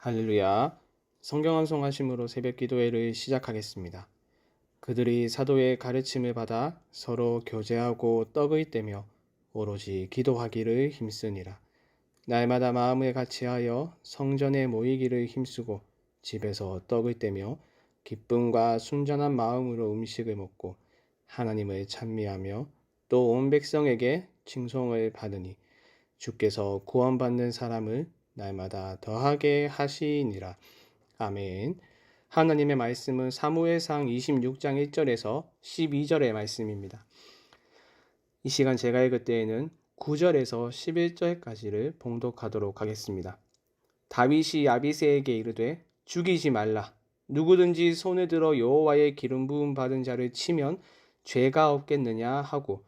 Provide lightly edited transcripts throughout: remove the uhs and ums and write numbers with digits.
할렐루야. 성경 암송하심으로 새벽 기도회를 시작하겠습니다. 그들이 사도의 가르침을 받아 서로 교제하고 떡을 떼며 오로지 기도하기를 힘쓰니라. 날마다 마음을 같이하여 성전에 모이기를 힘쓰고 집에서 떡을 떼며 기쁨과 순전한 마음으로 음식을 먹고 하나님을 찬미하며 또 온 백성에게 칭송을 받으니 주께서 구원받는 사람을 날마다 더하게 하시니라. 아멘. 하나님의 말씀은 사무엘상 26장 1절에서 12절의 말씀입니다. 이 시간 제가 읽을 때에는 9절에서 11절까지를 봉독하도록 하겠습니다. 다윗이 야비새에게 이르되 죽이지 말라. 누구든지 손을 들어 여호와의 기름 부음 받은 자를 치면 죄가 없겠느냐 하고,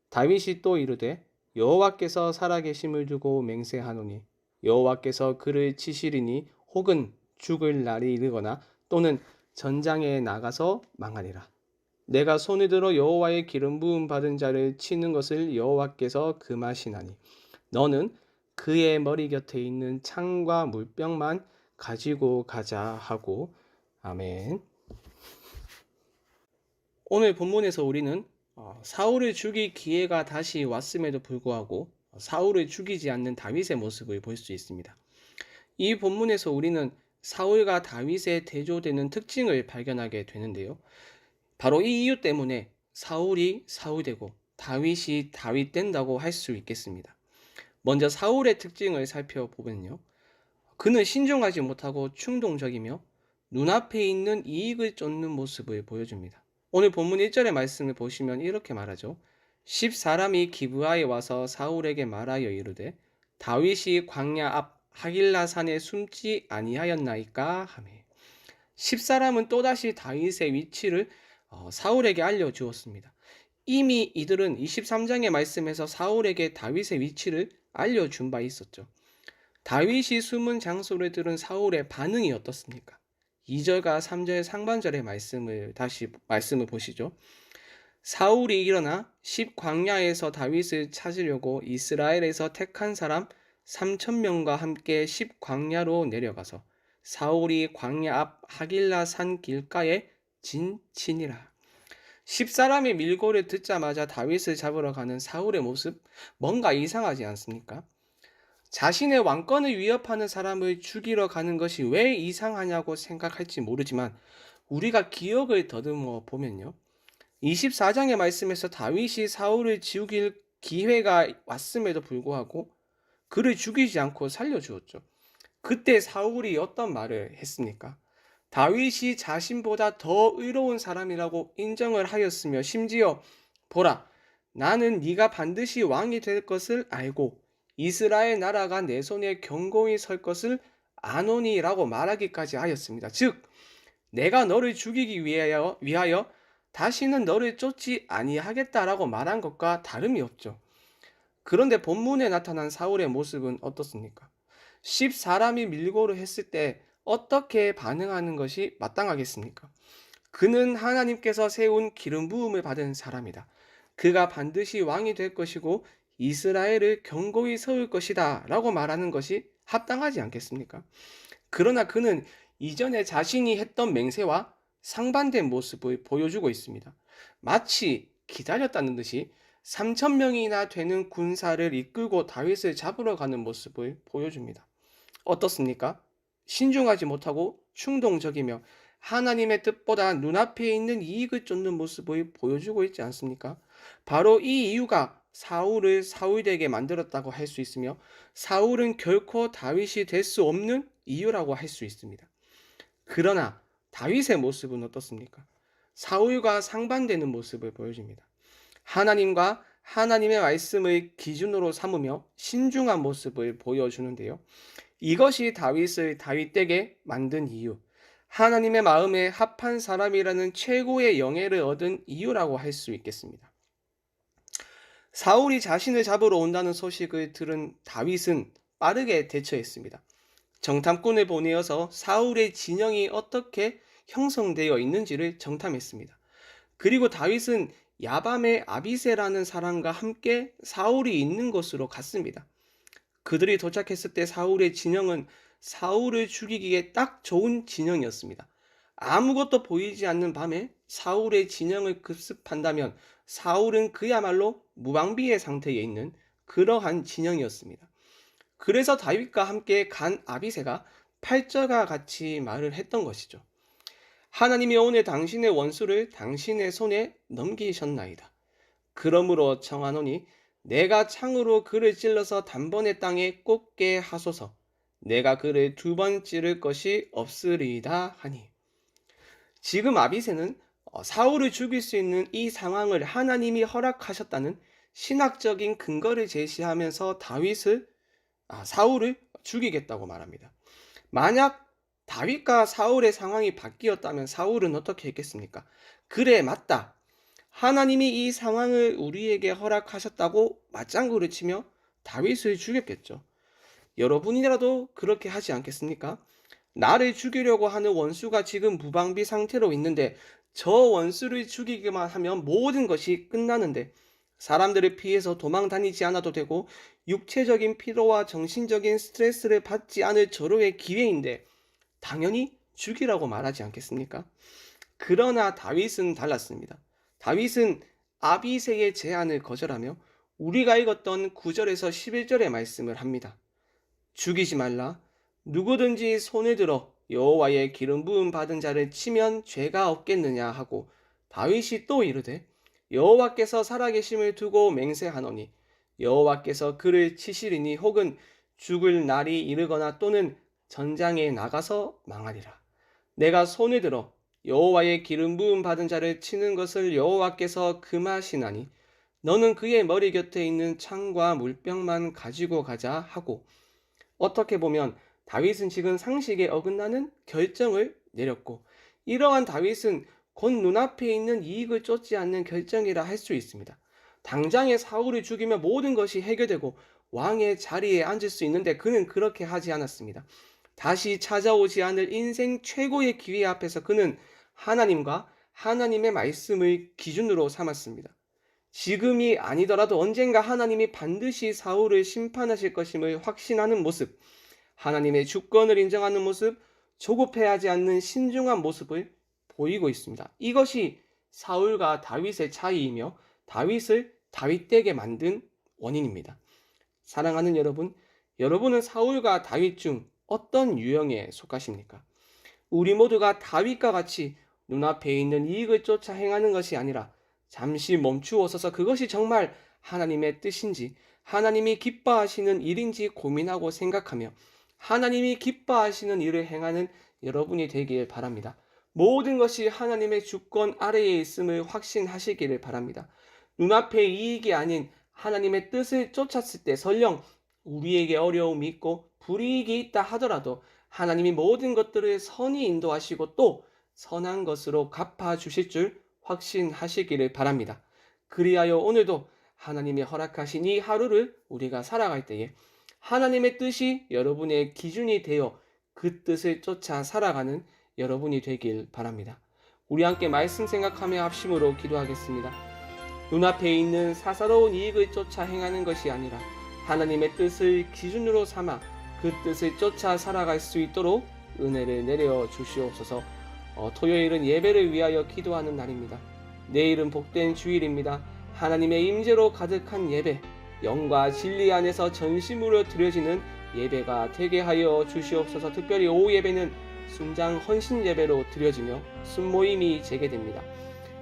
다윗이 또 이르되 여호와께서 살아계심을 두고 맹세하노니 여호와께서 그를 치시리니 혹은 죽을 날이 이르거나 또는 전장에 나가서 망하리라. 내가 손을 들어 여호와의 기름 부음 받은 자를 치는 것을 여호와께서 금하시나니 너는 그의 머리 곁에 있는 창과 물병만 가지고 가자 하고. 아멘. 오늘 본문에서 우리는 사울을 죽일 기회가 다시 왔음에도 불구하고 사울을 죽이지 않는 다윗의 모습을 볼 수 있습니다. 이 본문에서 우리는 사울과 다윗의 대조되는 특징을 발견하게 되는데요. 바로 이 이유 때문에 사울이 사울되고 다윗이 다윗된다고 할 수 있겠습니다. 먼저 사울의 특징을 살펴보면요. 그는 신중하지 못하고 충동적이며 눈앞에 있는 이익을 쫓는 모습을 보여줍니다. 오늘 본문 1절의 말씀을 보시면 이렇게 말하죠. 10사람이 기브아에 와서 사울에게 말하여 이르되 다윗이 광야 앞 하길라 산에 숨지 아니하였나이까 하매, 10사람은 또다시 다윗의 위치를 사울에게 알려주었습니다. 이미 이들은 23장의 말씀에서 사울에게 다윗의 위치를 알려준 바 있었죠. 다윗이 숨은 장소를 들은 사울의 반응이 어떻습니까? 2절과 3절 상반절의 말씀을 보시죠. 사울이 일어나 10광야에서 다윗을 찾으려고 이스라엘에서 택한 사람 3,000명과 함께 10광야로 내려가서 사울이 광야 앞 하길라 산 길가에 진치니라. 10사람의 밀고를 듣자마자 다윗을 잡으러 가는 사울의 모습, 뭔가 이상하지 않습니까? 자신의 왕권을 위협하는 사람을 죽이러 가는 것이 왜 이상하냐고 생각할지 모르지만 우리가 기억을 더듬어 보면요. 24장의 말씀에서 다윗이 사울을 죽일 기회가 왔음에도 불구하고 그를 죽이지 않고 살려주었죠. 그때 사울이 어떤 말을 했습니까? 다윗이 자신보다 더 의로운 사람이라고 인정을 하였으며 심지어 보라, 나는 네가 반드시 왕이 될 것을 알고 이스라엘 나라가 내 손에 견고히 설 것을 아노니라고 말하기까지 하였습니다. 즉 내가 너를 죽이기 위하여 다시는 너를 쫓지 아니하겠다라고 말한 것과 다름이 없죠. 그런데 본문에 나타난 사울의 모습은 어떻습니까? 10사람이 밀고를 했을 때 어떻게 반응하는 것이 마땅하겠습니까? 그는 하나님께서 세운 기름 부음을 받은 사람이다. 그가 반드시 왕이 될 것이고 이스라엘을 견고히 세울 것이다 라고 말하는 것이 합당하지 않겠습니까? 그러나 그는 이전에 자신이 했던 맹세와 상반된 모습을 보여주고 있습니다. 마치 기다렸다는 듯이 3,000명이나 되는 군사를 이끌고 다윗을 잡으러 가는 모습을 보여줍니다. 어떻습니까? 신중하지 못하고 충동적이며 하나님의 뜻보다 눈앞에 있는 이익을 쫓는 모습을 보여주고 있지 않습니까? 바로 이 이유가 사울을 사울되게 만들었다고 할 수 있으며 사울은 결코 다윗이 될 수 없는 이유라고 할 수 있습니다. 그러나 다윗의 모습은 어떻습니까? 사울과 상반되는 모습을 보여줍니다. 하나님과 하나님의 말씀을 기준으로 삼으며 신중한 모습을 보여주는데요. 이것이 다윗을 다윗되게 만든 이유, 하나님의 마음에 합한 사람이라는 최고의 영예를 얻은 이유라고 할 수 있겠습니다. 사울이 자신을 잡으러 온다는 소식을 들은 다윗은 빠르게 대처했습니다. 정탐꾼을 보내어서 사울의 진영이 어떻게 형성되어 있는지를 정탐했습니다. 그리고 다윗은 야밤에 아비새라는 사람과 함께 사울이 있는 곳으로 갔습니다. 그들이 도착했을 때 사울의 진영은 사울을 죽이기에 딱 좋은 진영이었습니다. 아무것도 보이지 않는 밤에 사울의 진영을 급습한다면 사울은 그야말로 무방비의 상태에 있는 그러한 진영이었습니다. 그래서 다윗과 함께 간 아비새가 8절과 같이 말을 했던 것이죠. 하나님이 오늘 당신의 원수를 당신의 손에 넘기셨나이다. 그러므로 청하노니 내가 창으로 그를 찔러서 단번에 땅에 꽂게 하소서. 내가 그를 2번 찌를 것이 없으리이다 하니. 지금 아비새는 사울을 죽일 수 있는 이 상황을 하나님이 허락하셨다는 신학적인 근거를 제시하면서 사울을 죽이겠다고 말합니다. 만약 다윗과 사울의 상황이 바뀌었다면 사울은 어떻게 했겠습니까? 그래, 맞다. 하나님이 이 상황을 우리에게 허락하셨다고 맞장구를 치며 다윗을 죽였겠죠. 여러분이라도 그렇게 하지 않겠습니까? 나를 죽이려고 하는 원수가 지금 무방비 상태로 있는데 저 원수를 죽이기만 하면 모든 것이 끝나는데 사람들을 피해서 도망 다니지 않아도 되고 육체적인 피로와 정신적인 스트레스를 받지 않을 절호의 기회인데 당연히 죽이라고 말하지 않겠습니까? 그러나 다윗은 달랐습니다. 다윗은 아비새의 제안을 거절하며 우리가 읽었던 9절에서 11절의 말씀을 합니다. 죽이지 말라. 누구든지 손을 들어 여호와의 기름 부음 받은 자를 치면 죄가 없겠느냐 하고 다윗이 또 이르되 여호와께서 살아계심을 두고 맹세하노니 여호와께서 그를 치시리니 혹은 죽을 날이 이르거나 또는 전장에 나가서 망하리라. 내가 손을 들어 여호와의 기름 부음 받은 자를 치는 것을 여호와께서 금하시나니 너는 그의 머리 곁에 있는 창과 물병만 가지고 가자 하고. 어떻게 보면 다윗은 지금 상식에 어긋나는 결정을 내렸고 이러한 다윗은 곧 눈앞에 있는 이익을 쫓지 않는 결정이라 할 수 있습니다. 당장에 사울을 죽이면 모든 것이 해결되고 왕의 자리에 앉을 수 있는데 그는 그렇게 하지 않았습니다. 다시 찾아오지 않을 인생 최고의 기회 앞에서 그는 하나님과 하나님의 말씀을 기준으로 삼았습니다. 지금이 아니더라도 언젠가 하나님이 반드시 사울을 심판하실 것임을 확신하는 모습, 하나님의 주권을 인정하는 모습, 조급해하지 않는 신중한 모습을 보이고 있습니다. 이것이 사울과 다윗의 차이이며 다윗을 다윗되게 만든 원인입니다. 사랑하는 여러분, 여러분은 사울과 다윗 중 어떤 유형에 속하십니까? 우리 모두가 다윗과 같이 눈앞에 있는 이익을 쫓아 행하는 것이 아니라 잠시 멈추어 서서 그것이 정말 하나님의 뜻인지 하나님이 기뻐하시는 일인지 고민하고 생각하며 하나님이 기뻐하시는 일을 행하는 여러분이 되길 바랍니다. 모든 것이 하나님의 주권 아래에 있음을 확신하시기를 바랍니다. 눈앞의 이익이 아닌 하나님의 뜻을 쫓았을 때 설령 우리에게 어려움이 있고 불이익이 있다 하더라도 하나님이 모든 것들을 선히 인도하시고 또 선한 것으로 갚아주실 줄 확신하시기를 바랍니다. 그리하여 오늘도 하나님이 허락하신 이 하루를 우리가 살아갈 때에 하나님의 뜻이 여러분의 기준이 되어 그 뜻을 쫓아 살아가는 여러분이 되길 바랍니다. 우리 함께 말씀 생각하며 합심으로 기도하겠습니다. 눈앞에 있는 사사로운 이익을 쫓아 행하는 것이 아니라 하나님의 뜻을 기준으로 삼아 그 뜻을 쫓아 살아갈 수 있도록 은혜를 내려 주시옵소서. 토요일은 예배를 위하여 기도하는 날입니다. 내일은 복된 주일입니다. 하나님의 임재로 가득한 예배, 영과 진리 안에서 전심으로 드려지는 예배가 되게 하여 주시옵소서. 특별히 오후 예배는 순장 헌신 예배로 드려지며 순모임이 재개됩니다.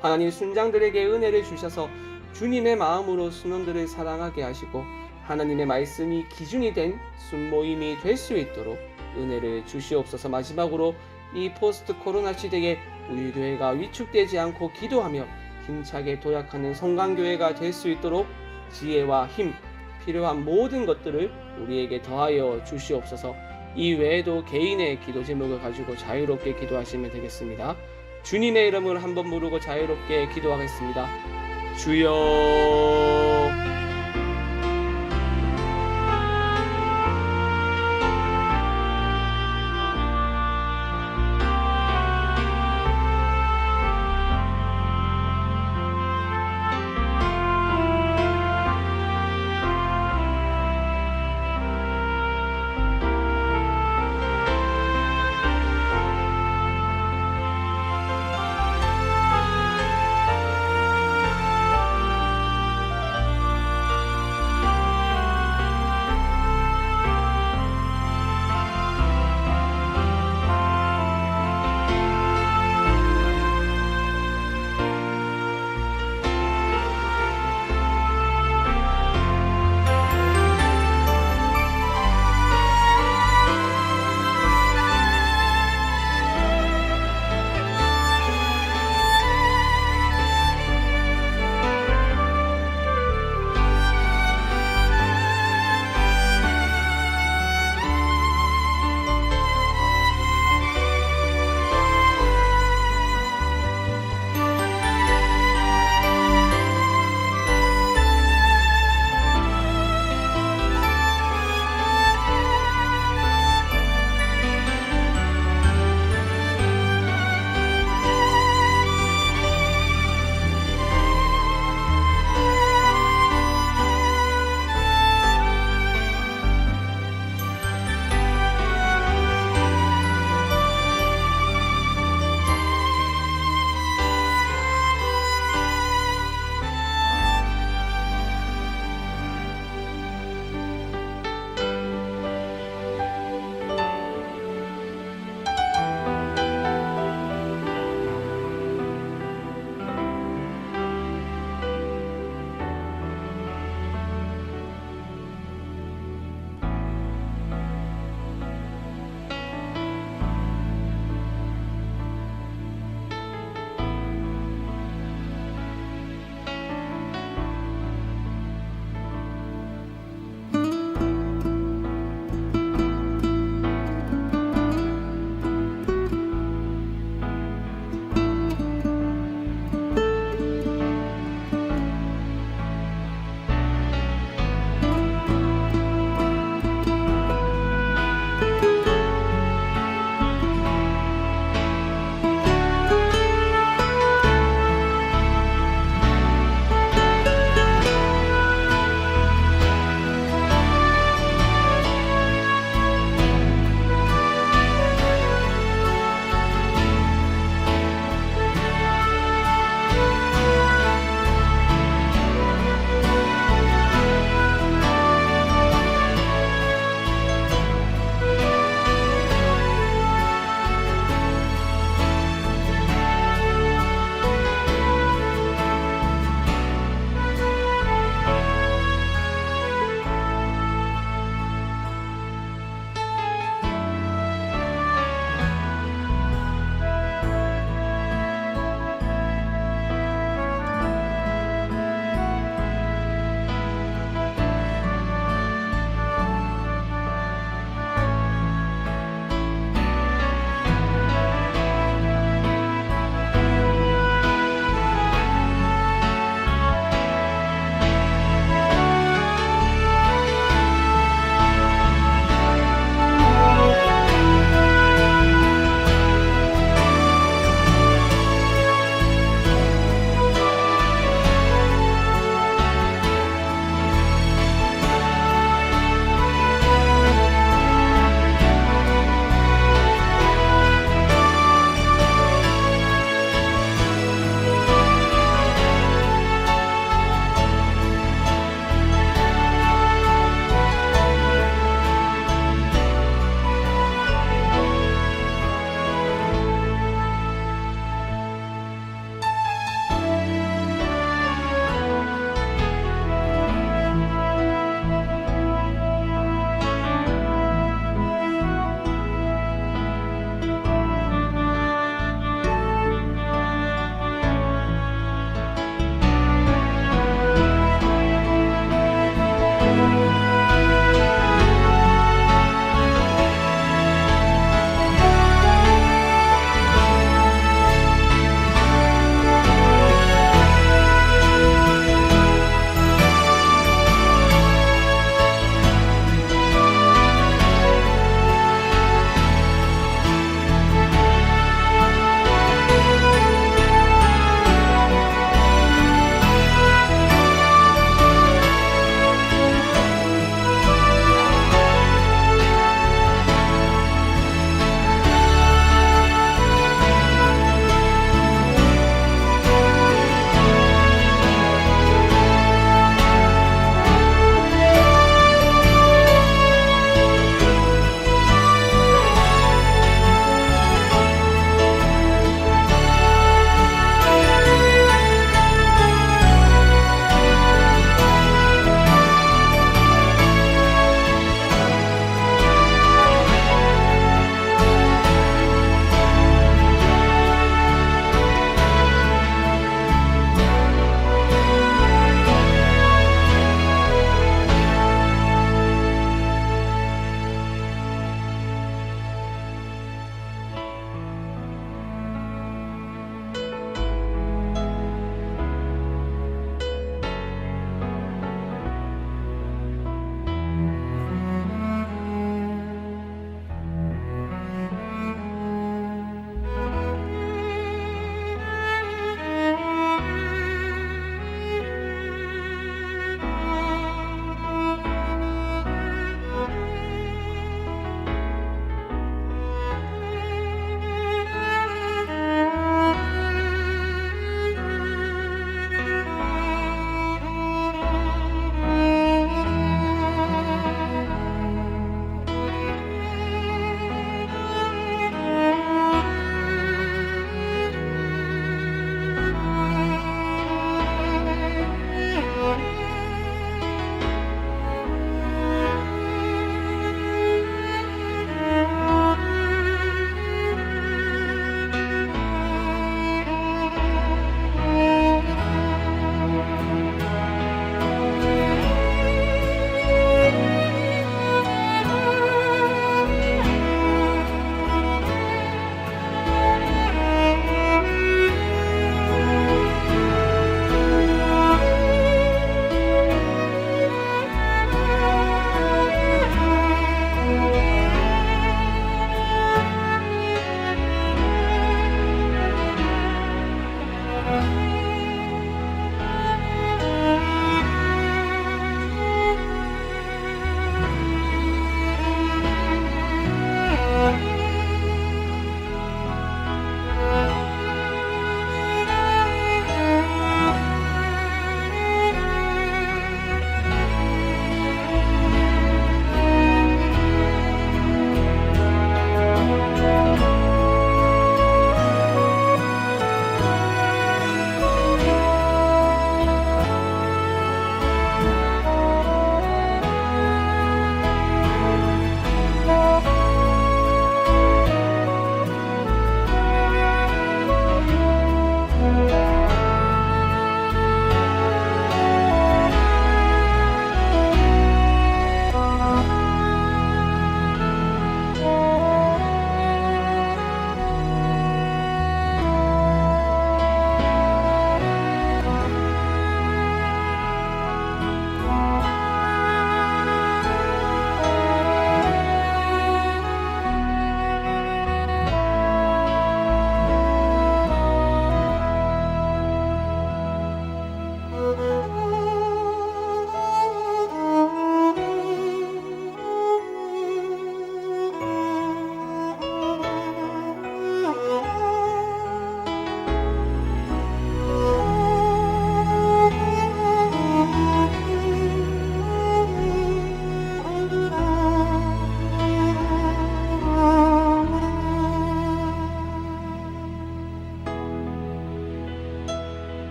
하나님 순장들에게 은혜를 주셔서 주님의 마음으로 순원들을 사랑하게 하시고 하나님의 말씀이 기준이 된 순모임이 될 수 있도록 은혜를 주시옵소서. 마지막으로 이 포스트 코로나 시대에 우리 교회가 위축되지 않고 기도하며 힘차게 도약하는 성강교회가 될 수 있도록 지혜와 힘, 필요한 모든 것들을 우리에게 더하여 주시옵소서. 이 외에도 개인의 기도 제목을 가지고 자유롭게 기도하시면 되겠습니다. 주님의 이름을 한번 부르고 자유롭게 기도하겠습니다. 주여